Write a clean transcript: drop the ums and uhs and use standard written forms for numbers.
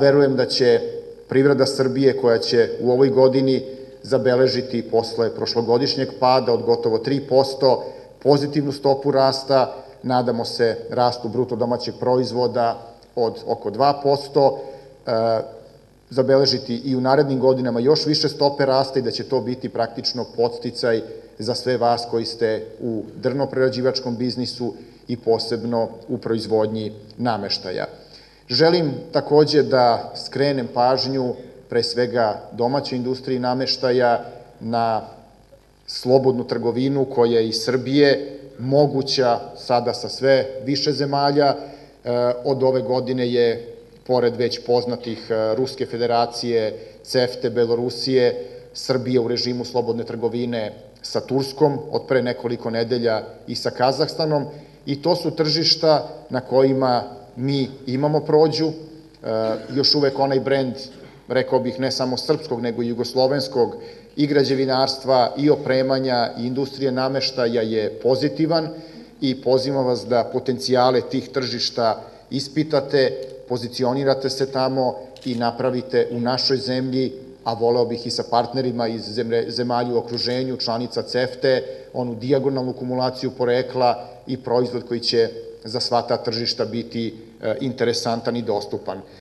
Verujem da će privreda Srbije, koja će u ovoj godini zabeležiti posle prošlogodišnjeg pada od gotovo 3%, pozitivnu stopu rasta, nadamo se rastu bruto domaćeg proizvoda od oko 2%, zabeležiti i u narednim godinama još više stope rasta i da će to biti praktično podsticaj za sve vas koji ste u drvno-prerađivačkom biznisu i posebno u proizvodnji nameštaja. Želim takođe da skrenem pažnju pre svega domaćoj industriji nameštaja na slobodnu trgovinu koja je iz Srbije moguća sada sa sve više zemalja. Od ove godine je, pored već poznatih Ruske federacije, CEFTE, Belorusije, Srbija u režimu slobodne trgovine sa Turskom, od pre nekoliko nedelja i sa Kazahstanom, i to su tržišta na kojima mi imamo prođu. Još uvek onaj brend, rekao bih, ne samo srpskog, nego i jugoslovenskog i građevinarstva i opremanja i industrije nameštaja je pozitivan i pozivam vas da potencijale tih tržišta ispitate, pozicionirate se tamo i napravite u našoj zemlji, a voleo bih i sa partnerima iz zemalja u okruženju, članica CEFTE, onu dijagonalnu kumulaciju porekla i proizvod koji će za sva ta tržišta biti interesantan i dostupan.